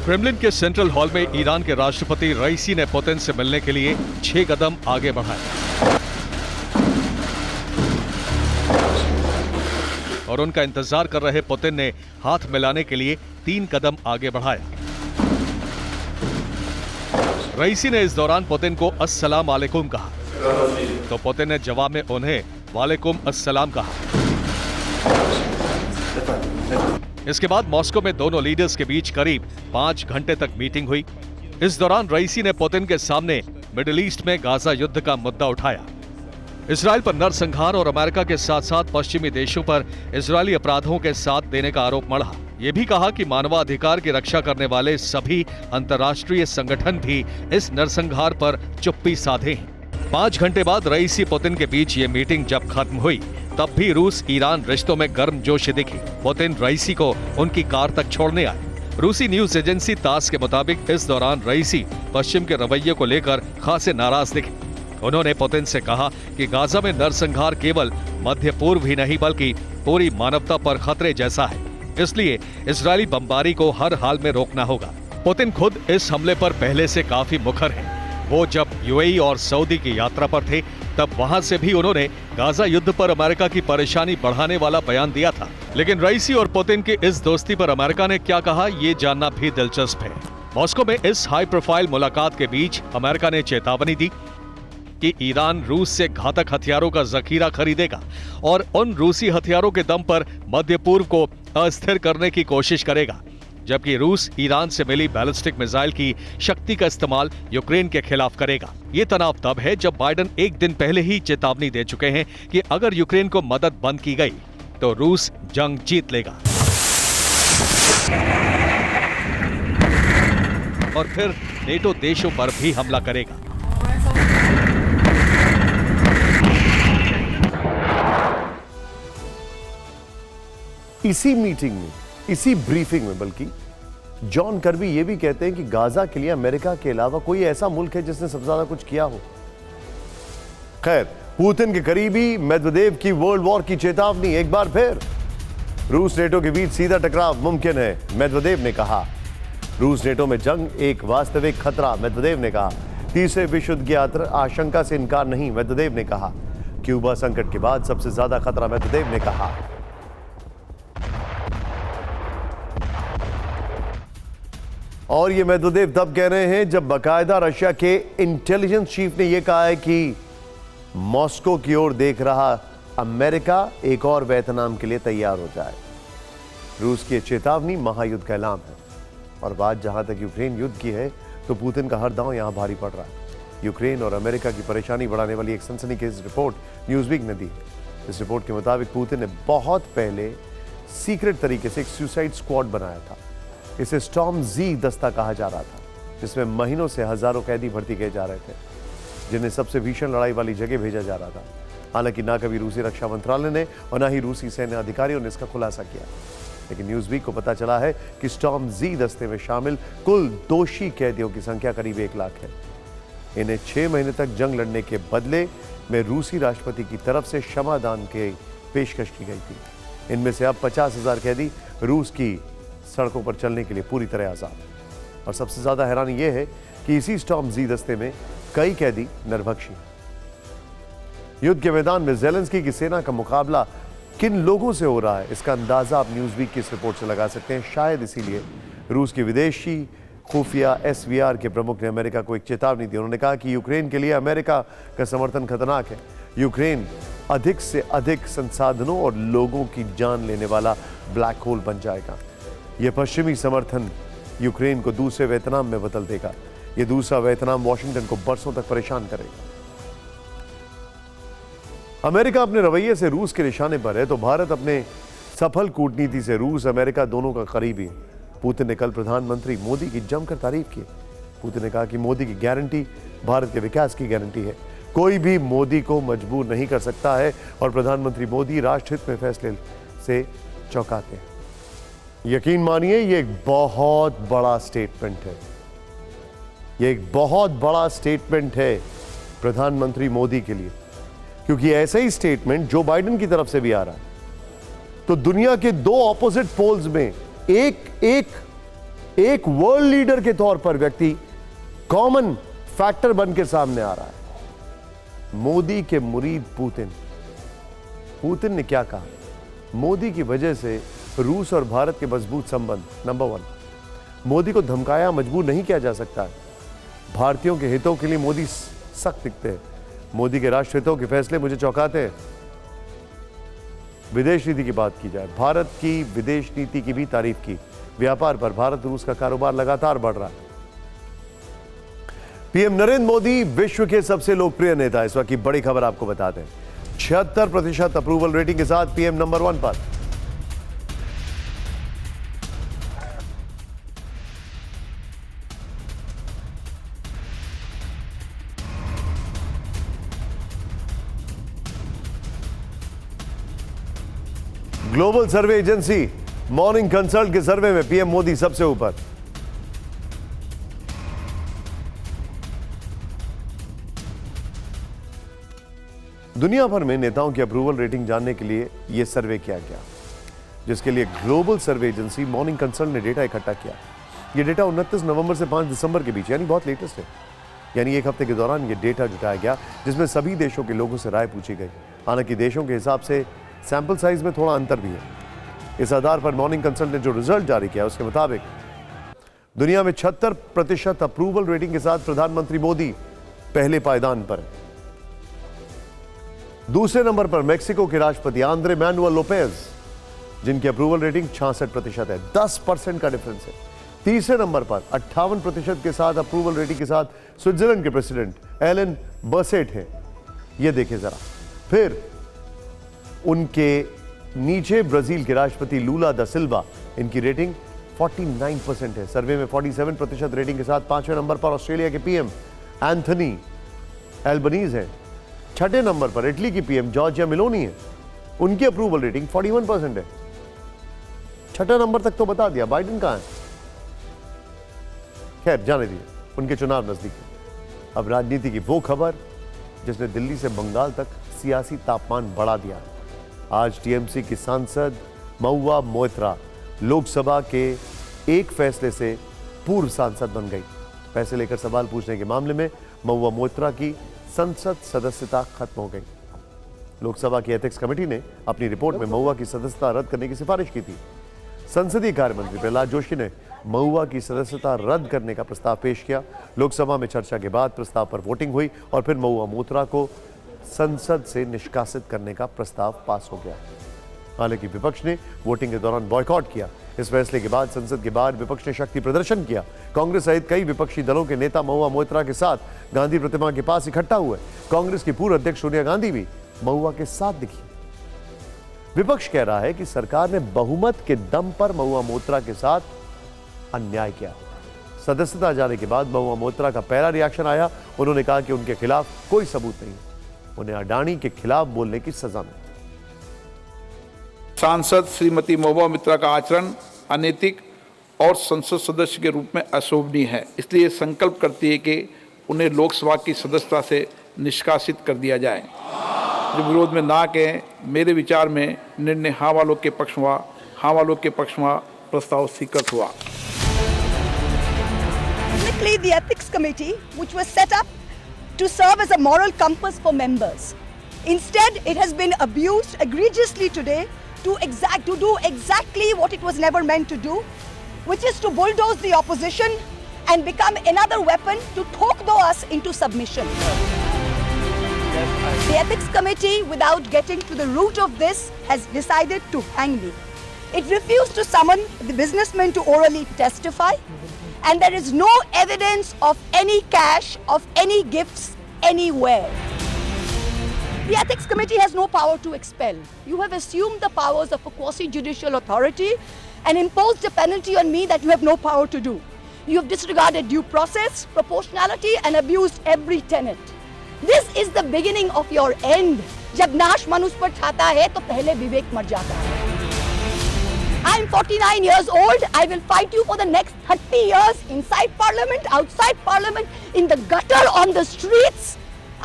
क्रेमलिन के सेंट्रल हॉल में ईरान के राष्ट्रपति रईसी ने पुतिन से मिलने के लिए 6 कदम आगे बढ़ाए और उनका इंतजार कर रहे पुतिन ने हाथ मिलाने के लिए 3 कदम आगे बढ़ाया। रईसी ने इस दौरान पुतिन को अस्सलाम वालेकुम कहा, तो पुतिन ने जवाब में उन्हें वालेकुम अस्सलाम कहा। इसके बाद मॉस्को में दोनों लीडर्स के बीच करीब 5 घंटे तक मीटिंग हुई। इस दौरान रईसी ने पुतिन के सामने मिडिल ईस्ट में गाजा युद्ध का मुद्दा उठाया। इजराइल पर नरसंहार और अमेरिका के साथ साथ पश्चिमी देशों पर इजरायली अपराधों के साथ देने का आरोप मढ़ा। ये भी कहा कि मानवाधिकार की रक्षा करने वाले सभी अंतर्राष्ट्रीय संगठन भी इस नरसंहार पर चुप्पी साधे हैं। 5 घंटे बाद रईसी पुतिन के बीच ये मीटिंग जब खत्म हुई, तब भी रूस ईरान रिश्तों में गर्मजोशी दिखी। पुतिन रईसी को उनकी कार तक छोड़ने आए। रूसी न्यूज एजेंसी तास के मुताबिक इस दौरान रईसी पश्चिम के रवैये को लेकर खासे नाराज दिखे। उन्होंने पुतिन से कहा कि गाजा में नरसंहार केवल मध्य पूर्व ही नहीं बल्कि पूरी मानवता पर खतरे जैसा है, इसलिए इजरायली बमबारी को हर हाल में रोकना होगा। पुतिन खुद इस हमले पर पहले से काफी मुखर है। वो जब यूएई और सऊदी की यात्रा पर थे तब वहां से भी उन्होंने गाजा युद्ध पर अमेरिका की परेशानी बढ़ाने वाला बयान दिया था। लेकिन रईसी और पुतिन की इस दोस्ती पर अमेरिका ने क्या कहा, ये जानना भी दिलचस्प है। मॉस्को में इस हाई प्रोफाइल मुलाकात के बीच अमेरिका ने चेतावनी दी कि ईरान रूस से घातक हथियारों का जखीरा खरीदेगा और उन रूसी हथियारों के दम पर मध्य पूर्व को अस्थिर करने की कोशिश करेगा, जबकि रूस ईरान से मिली बैलिस्टिक मिसाइल की शक्ति का इस्तेमाल यूक्रेन के खिलाफ करेगा। ये तनाव तब है जब बाइडेन एक दिन पहले ही चेतावनी दे चुके हैं कि अगर यूक्रेन को मदद बंद की गई तो रूस जंग जीत लेगा और फिर नेटो देशों पर भी हमला करेगा। इसी मीटिंग में, इसी ब्रीफिंग में बल्कि जॉन कर्बी ये भी कहते हैं कि गाजा के लिए अमेरिका के अलावा कोई ऐसा मुल्क है जिसने सबसे ज्यादा कुछ किया हो। खैर, पुतिन के करीबी मेदवेदेव की वर्ल्ड वॉर की चेतावनी एक बार फिर। रूस नेटो के बीच सीधा टकराव मुमकिन है, मेदवेदेव ने कहा। रूस नेटो में जंग एक वास्तविक खतरा, मेदवेदेव ने कहा। तीसरे विश्व युद्ध की आशंका से इनकार नहीं, मेदवेदेव ने कहा। क्यूबा संकट के बाद सबसे ज्यादा खतरा, मेदवेदेव ने कहा। और ये मेदवेदेव तब कह रहे हैं जब बाकायदा रशिया के इंटेलिजेंस चीफ ने यह कहा है कि मॉस्को की ओर देख रहा अमेरिका एक और वियतनाम के लिए तैयार हो जाए। रूस की चेतावनी महायुद्ध का ऐलान है। और बात जहां तक यूक्रेन युद्ध की है तो पुतिन का हर दांव यहां भारी पड़ रहा है। यूक्रेन और अमेरिका की परेशानी बढ़ाने वाली एक सनसनीखेज रिपोर्ट न्यूज़वीक ने दी। इस रिपोर्ट के मुताबिक पुतिन ने बहुत पहले सीक्रेट तरीके से एक सुसाइड स्क्वाड बनाया था। इसे स्टॉर्म जी दस्ता कहा जा रहा था, जिसमें महीनों से हजारों कैदी भर्ती किए जा रहे थे, जिन्हें सबसे भीषण लड़ाई वाली जगह भेजा जा रहा था। हालांकि ना कभी रूसी रक्षा मंत्रालय ने और ना ही रूसी सैन्य अधिकारियों ने इसका खुलासा किया। लेकिन न्यूज़वीक को पता चला है कि स्टॉर्म जी दस्ते में शामिल कुल दोषी कैदियों की संख्या करीब 1 लाख है। इन्हें 6 महीने तक जंग लड़ने के बदले में रूसी राष्ट्रपति की तरफ से क्षमादान की पेशकश की गई थी। इनमें से अब 50,000 कैदी रूस की सड़कों पर चलने के लिए पूरी तरह आजाद। और सबसे ज्यादा हैरानी यह है कि इसी स्टॉर्म जी दस्ते में कई कैदी नरभक्षी हैं। युद्ध के मैदान में ज़ेलेंस्की की सेना का मुकाबला किन लोगों से हो रहा है, इसका अंदाजा आप न्यूज़वीक की इस रिपोर्ट से लगा सकते हैं। शायद इसीलिए रूस की विदेशी खुफिया SVR के प्रमुख ने अमेरिका को एक चेतावनी दी। उन्होंने कहा कि यूक्रेन के लिए अमेरिका का समर्थन खतरनाक है। यूक्रेन अधिक से अधिक संसाधनों और लोगों की जान लेने वाला ब्लैक होल बन जाएगा। यह पश्चिमी समर्थन यूक्रेन को दूसरे वियतनाम में बदल देगा। यह दूसरा वियतनाम वॉशिंगटन को बरसों तक परेशान करेगा। अमेरिका अपने रवैये से रूस के निशाने पर है तो भारत अपने सफल कूटनीति से रूस अमेरिका दोनों का करीबी है। पुतिन ने कल प्रधानमंत्री मोदी की जमकर तारीफ की। पुतिन ने कहा कि मोदी की गारंटी भारत के विकास की गारंटी है। कोई भी मोदी को मजबूर नहीं कर सकता है और प्रधानमंत्री मोदी राष्ट्रहित में फैसले से चौंकाते हैं। यकीन मानिए ये एक बहुत बड़ा स्टेटमेंट है। ये एक बहुत बड़ा स्टेटमेंट है प्रधानमंत्री मोदी के लिए, क्योंकि ऐसा ही स्टेटमेंट जो बाइडेन की तरफ से भी आ रहा है। तो दुनिया के 2 ऑपोजिट पोल्स में एक वर्ल्ड लीडर के तौर पर व्यक्ति कॉमन फैक्टर बनकर सामने आ रहा है। मोदी के मुरीद पुतिन। पुतिन ने क्या कहा? मोदी की वजह से रूस और भारत के मजबूत संबंध। नंबर 1, मोदी को धमकाया मजबूर नहीं किया जा सकता है। भारतीयों के हितों के लिए मोदी सख्त दिखते हैं। मोदी के राष्ट्र हितों के फैसले मुझे चौंकाते हैं। विदेश नीति की बात की जाए, भारत की विदेश नीति की भी तारीफ की। व्यापार पर भारत रूस का कारोबार लगातार बढ़ रहा है। पीएम नरेंद्र मोदी विश्व के सबसे लोकप्रिय नेता। इस वक्त की बड़ी खबर आपको बता दें, 76% अप्रूवल रेटिंग के साथ पीएम नंबर 1 पर। ग्लोबल सर्वे एजेंसी मॉर्निंग कंसल्ट के सर्वे में पीएम मोदी सबसे ऊपर। दुनिया भर में नेताओं की अप्रूवल रेटिंग जानने के लिए यह सर्वे किया गया, जिसके लिए ग्लोबल सर्वे एजेंसी मॉर्निंग कंसल्ट ने डेटा इकट्ठा किया। ये डेटा 29 नवंबर से 5 दिसंबर के बीच, यानी बहुत लेटेस्ट है। यानी एक हफ्ते के दौरान ये डेटा जुटाया गया जिसमें सभी देशों के लोगों से राय पूछी गई। हालांकि देशों के हिसाब से सैंपल साइज में थोड़ा अंतर भी है। इस आधार पर मॉर्निंग कंसल्ट ने जो रिजल्ट जारी किया उसके मुताबिक दुनिया में 76% अप्रूवल रेटिंग के साथ प्रधानमंत्री मोदी पहले पायदान पर है। दूसरे नंबर पर मेक्सिको के राष्ट्रपति आंद्रे मैनुअल लोपेज, जिनकी अप्रूवल रेटिंग 66% है, 10% का डिफरेंस है। तीसरे नंबर पर 58% के साथ अप्रूवल रेटिंग के साथ स्विट्जरलैंड के प्रेसिडेंट एलन बर्सेट हैं। ये देखें जरा। फिर उनके नीचे ब्राजील के राष्ट्रपति लूला दा सिल्वा, इनकी रेटिंग 49% है। सर्वे में 47% रेटिंग के साथ पांचवें नंबर पर ऑस्ट्रेलिया के पीएम एंथनी एल्बनीज हैं। छठे नंबर पर इटली की पीएम जॉर्जिया मेलोनी है, उनकी अप्रूवल रेटिंग 41% है। छठा नंबर तक तो बता दिया, बाइडेन कहां है? खैर जाने दिए, उनके चुनाव नजदीक है। अब राजनीति की वो खबर जिसने दिल्ली से बंगाल तक सियासी तापमान बढ़ा दिया। आज टीएमसी की सांसद महुआ मोइत्रा लोकसभा के एक फैसले से पूर्व सांसद बन गई। पैसे लेकर सवाल पूछने के मामले में महुआ मोइत्रा की संसद सदस्यता खत्म हो गई। लोकसभा की एथिक्स कमेटी ने अपनी रिपोर्ट में महुआ की सदस्यता रद्द करने की सिफारिश की थी। संसदीय कार्य मंत्री प्रहलाद जोशी ने महुआ की सदस्यता रद्द करने का प्रस्ताव पेश किया। लोकसभा में चर्चा के बाद प्रस्ताव पर वोटिंग हुई और फिर महुआ मोइत्रा को संसद से निष्कासित करने का प्रस्ताव पास हो गया। हालांकि विपक्ष ने वोटिंग के दौरान बॉयकॉट किया। इस फैसले के बाद संसद के बाहर विपक्ष ने शक्ति प्रदर्शन किया। कांग्रेस सहित कई विपक्षी दलों के नेता महुआ मोइत्रा के साथ गांधी प्रतिमा के पास इकट्ठा हुए। कांग्रेस की पूर्व अध्यक्ष सोनिया गांधी भी महुआ के साथ दिखी। विपक्ष कह रहा है कि सरकार ने बहुमत के दम पर महुआ मोइत्रा के साथ अन्याय किया। सदस्यता जाने के बाद महुआ मोइत्रा का पहला रिएक्शन आया। उन्होंने कहा कि उनके खिलाफ कोई सबूत नहीं, उन्हें अडानी के खिलाफ बोलने की सजा मिली। सांसद श्रीमती महुआ मोइत्रा का आचरण अनैतिक और संसद सदस्य के रूप में अशोभनीय है, इसलिए संकल्प करती है कि उन्हें लोकसभा की सदस्यता से निष्कासित कर दिया जाए। जो विरोध में ना कहें, मेरे विचार में निर्णय हाँ वालों के पक्ष हुआ, हाँ वालों के पक्ष में प्रस्ताव स्वीकृत हुआ। The Ethics Committee, which was set up to serve as a moral compass for members. Instead, it has been abused egregiously today to do exactly what it was never meant to do, which is to bulldoze the opposition and become another weapon to thokdo us into submission. The Ethics Committee, without getting to the root of this, has decided to hang me. It refused to summon the businessmen to orally testify, and there is no evidence of any cash, of any gifts anywhere. The Ethics Committee has no power to expel. You have assumed the powers of a quasi-judicial authority and imposed a penalty on me that you have no power to do. You have disregarded due process, proportionality, and abused every tenet. This is the beginning of your end. जब नाश मनुष्य पर छाता है तो पहले विवेक मर जाता है. I am 49 years old. I will fight you for the next 30 years inside parliament, outside parliament, in the gutter, on the streets.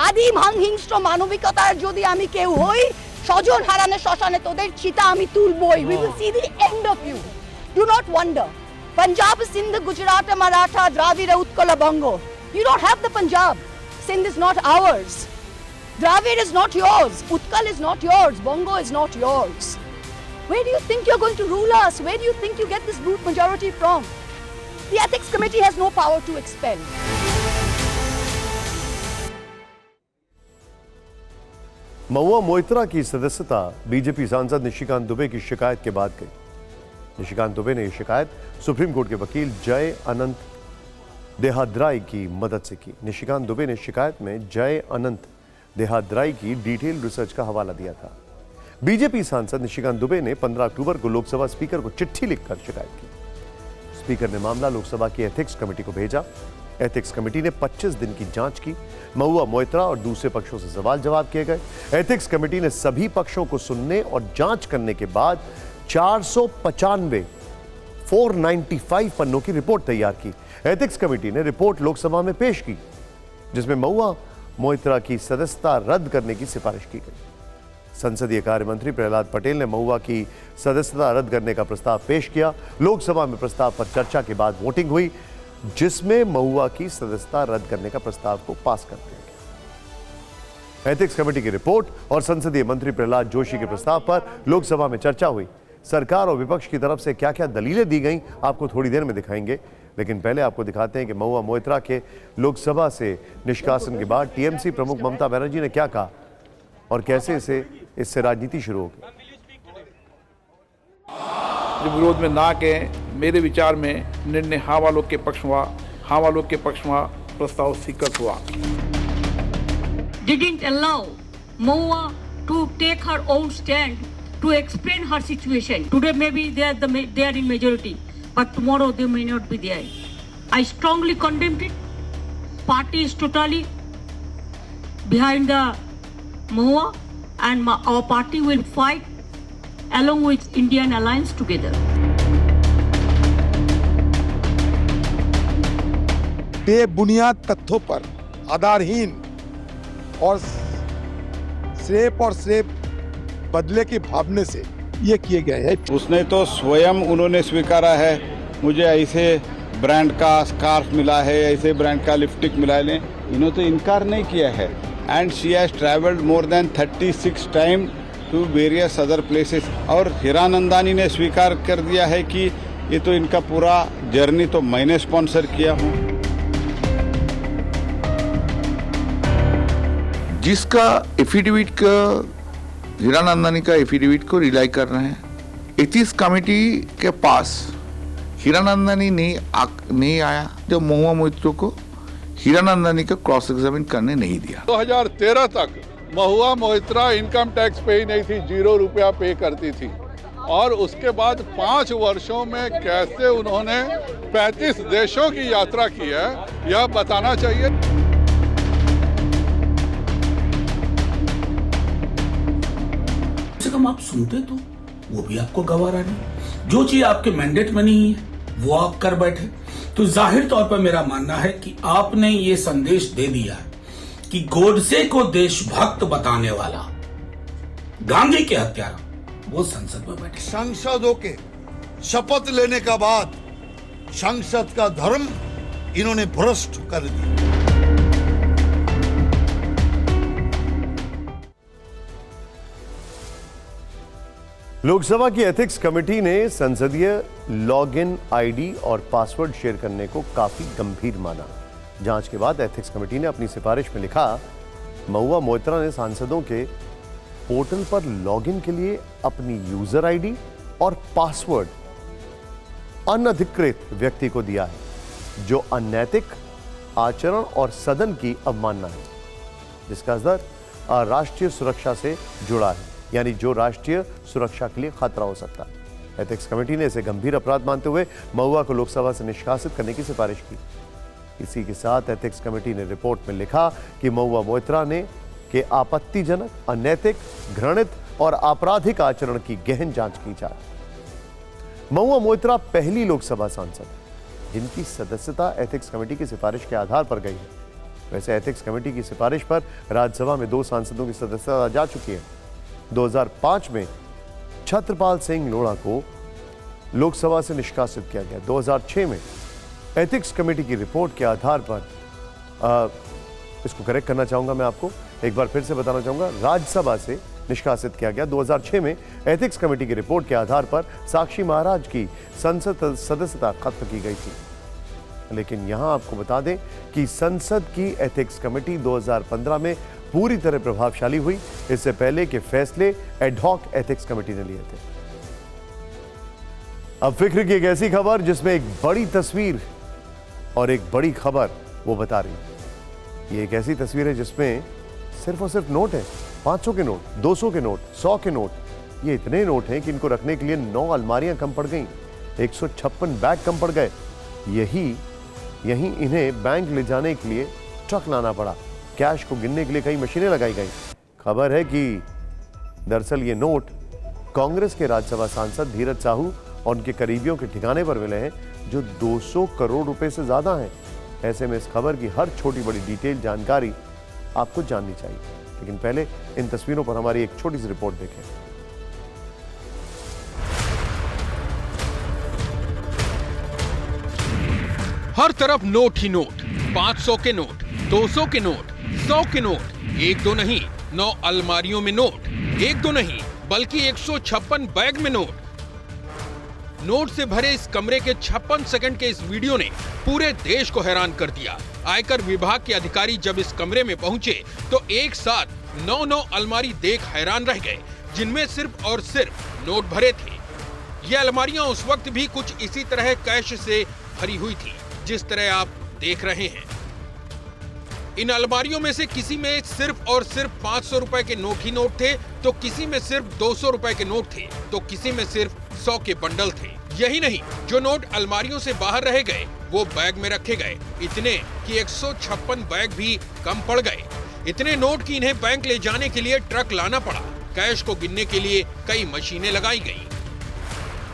আদিম হিংস্র মানবিকতার যদি আমি কেউ হই, স্বজন হারানো শ্মশানে তোদের চিতা আমি তুলবই. We will see the end of you. Do not wonder. Punjab, Sindh, Gujarat, Maratha, Dravida, Utkala, Bongo. You don't have the Punjab. Sindh is not ours. Dravid is not yours. Utkal is not yours. Bongo is not yours. Where do you think you're going to rule us? Where do you think you get this brute majority from? The Ethics Committee has no power to expel. Mahua Moitra की सदस्यता BJP सांसद निशिकांत दुबे की शिकायत के बाद गई। निशिकांत दुबे ने यह शिकायत सुप्रीम कोर्ट के वकील जय अनंत देहाद्राई की मदद से की। निशिकांत दुबे ने शिकायत में जय अनंत देहाद्राई की डिटेल रिसर्च का हवाला दिया था। बीजेपी सांसद निशिकांत दुबे ने 15 अक्टूबर को लोकसभा स्पीकर को चिट्ठी लिखकर शिकायत की। स्पीकर ने मामला लोकसभा की एथिक्स कमेटी को भेजा। एथिक्स कमेटी ने 25 दिन की जांच की। महुआ मोइत्रा और दूसरे पक्षों से सवाल जवाब किए गए। एथिक्स कमेटी ने सभी पक्षों को सुनने और जांच करने के बाद 495 पन्नों की रिपोर्ट तैयार की। एथिक्स कमेटी ने रिपोर्ट लोकसभा में पेश की, जिसमें महुआ मोइत्रा की सदस्यता रद्द करने की सिफारिश की गई। संसदीय कार्य मंत्री प्रहलाद पटेल ने महुआ की सदस्यता रद्द करने का प्रस्ताव पेश किया। लोकसभा में प्रस्ताव पर चर्चा के बाद वोटिंग हुई, जिसमें महुआ की सदस्यता रद्द करने का प्रस्ताव को पास कर दिया गया। एथिक्स कमेटी की रिपोर्ट और संसदीय मंत्री प्रहलाद जोशी के प्रस्ताव पर लोकसभा में चर्चा हुई। सरकार और विपक्ष की तरफ से क्या क्या दलीलें दी गईं, आपको थोड़ी देर में दिखाएंगे, लेकिन पहले आपको दिखाते हैं कि महुआ मोइत्रा के लोकसभा से निष्कासन के बाद टीएमसी प्रमुख ममता बनर्जी ने क्या कहा और कैसे इससे राजनीति शुरू होगी। जो विरोध में ना कहें, मेरे विचार में निर्णय हाँ वालों के पक्ष हुआ, हाँ वालों के पक्ष हुआ, प्रस्ताव स्वीकृत हुआ। Didn't allow Mahua to take her own stand to explain her situation. Today maybe they are in majority, but tomorrow they may not be there. I strongly condemn it. Party is totally behind the Mahua, and our party will fight along with Indian Alliance together. बेबुनियाद तथ्यों पर आधारहीन और सिर्फ बदले की भावना से ये किए गए हैं। उसने तो स्वयं उन्होंने स्वीकारा है, मुझे ऐसे ब्रांड का स्कार्फ मिला है, ऐसे ब्रांड का लिपस्टिक मिला है, इन्होंने तो इनकार नहीं किया है। And she has travelled more than 36 time to various other places. और हीरानंदानी ने स्वीकार कर दिया है कि ये तो इनका पूरा जर्नी तो मैंने स्पॉन्सर किया हूँ। जिसका एफिडेविट का हीरानंदानी का एफिडेविट को रिलाई कर रहे हैं, एथिक्स कमेटी के पास हीरानंदानी नहीं आया, जो महुआ मोइत्रा को हीरानंदानी का क्रॉस एग्जामिन करने नहीं दिया। 2013 तक महुआ मोइत्रा इनकम टैक्स पे ही नहीं थी, 0 रुपया पे करती थी, और उसके बाद 5 वर्षों में कैसे उन्होंने 35 देशों की यात्रा की है, यह बताना चाहिए। कम आप सुनते तो वो भी आपको गवारा नहीं, जो चीज आपके मैंडेट में नहीं है वो आप कर बैठे। तो जाहिर तौर पर मेरा मानना है कि आपने ये संदेश दे दिया कि गोडसे को देशभक्त बताने वाला गांधी के हत्यारा वो संसद में बैठे। सांसदों के शपथ लेने का बाद संसद का धर्म इन्होंने भ्रष्ट कर दिया। लोकसभा की एथिक्स कमेटी ने संसदीय लॉगिन आईडी और पासवर्ड शेयर करने को काफी गंभीर माना। जांच के बाद एथिक्स कमेटी ने अपनी सिफारिश में लिखा, महुआ मोइत्रा ने सांसदों के पोर्टल पर लॉगिन के लिए अपनी यूजर आईडी और पासवर्ड अनधिकृत व्यक्ति को दिया है, जो अनैतिक आचरण और सदन की अवमानना है, जिसका असर राष्ट्रीय सुरक्षा से जुड़ा है, यानी जो राष्ट्रीय सुरक्षा के लिए खतरा हो सकता है। एथिक्स कमेटी ने इसे गंभीर अपराध मानते हुए महुआ को लोकसभा से निष्कासित करने की सिफारिश की। इसी के साथ एथिक्स कमेटी ने रिपोर्ट में लिखा कि महुआ मोइत्रा ने के आपत्तिजनक, अनैतिक, घृणित और आपराधिक आचरण की गहन जांच की जाए। महुआ मोइत्रा पहली लोकसभा सांसद है जिनकी सदस्यता एथिक्स कमेटी की सिफारिश के आधार पर गई है। वैसे एथिक्स कमेटी की सिफारिश पर राज्यसभा में 2 सांसदों की सदस्यता जा चुकी है। 2005 में छत्रपाल सिंह लोढ़ा को लोकसभा से निष्कासित किया गया। 2006 में एथिक्स कमेटी की रिपोर्ट के आधार पर इसको करेक्ट करना चाहूंगा, मैं आपको एक बार फिर से बताना चाहूंगा, राज्यसभा से निष्कासित किया गया। 2006 में एथिक्स कमेटी की रिपोर्ट के आधार पर साक्षी महाराज की संसद सदस्यता खत्म की गई थी। लेकिन यहां आपको बता दें कि संसद की एथिक्स कमेटी 2015 में पूरी तरह प्रभावशाली हुई, इससे पहले के फैसले एडहॉक एथिक्स कमेटी ने लिए थे। अब फिक्र की एक ऐसी खबर जिसमें एक बड़ी तस्वीर और एक बड़ी खबर वो बता रही है। ये एक ऐसी तस्वीर है जिसमें सिर्फ और सिर्फ नोट है, 500 के नोट, 200 के नोट, 100 के नोट। ये इतने नोट हैं कि इनको रखने के लिए 9 अलमारियां कम पड़ गई, 156 बैग कम पड़ गए। यही इन्हें बैंक ले जाने के लिए ट्रक लाना पड़ा। कैश को गिनने के लिए कई मशीनें लगाई गई। खबर है कि दरअसल ये नोट कांग्रेस के राज्यसभा सांसद धीरज साहू और उनके करीबियों के ठिकाने पर मिले हैं, जो 200 करोड़ रुपए से ज्यादा हैं। ऐसे में इस खबर की हर छोटी बड़ी डिटेल जानकारी आपको जाननी चाहिए। लेकिन पहले इन तस्वीरों पर हमारी एक छोटी सी रिपोर्ट देखें। हर तरफ नोट ही नोट, 500 के नोट, 200 के नोट, 100 के नोट, एक दो नहीं 9 अलमारियों में नोट, एक दो नहीं बल्कि 156 बैग में नोट। नोट से भरे इस कमरे के 56 सेकंड के इस वीडियो ने पूरे देश को हैरान कर दिया। आयकर विभाग के अधिकारी जब इस कमरे में पहुंचे तो एक साथ 9 अलमारी देख हैरान रह गए, जिनमें सिर्फ और सिर्फ नोट भरे थे। ये अलमारियां उस वक्त भी कुछ इसी तरह कैश से भरी हुई थी, जिस तरह आप देख रहे हैं। इन अलमारियों में से किसी में सिर्फ और सिर्फ 500 रुपए के नोट ही नोट थे, तो किसी में सिर्फ 200 रुपए के नोट थे, तो किसी में सिर्फ 100 के बंडल थे। यही नहीं, जो नोट अलमारियों से बाहर रह गए वो बैग में रखे गए, इतने कि 156 बैग भी कम पड़ गए। इतने नोट की इन्हें बैंक ले जाने के लिए ट्रक लाना पड़ा। कैश को गिनने के लिए कई मशीनें लगाई गई।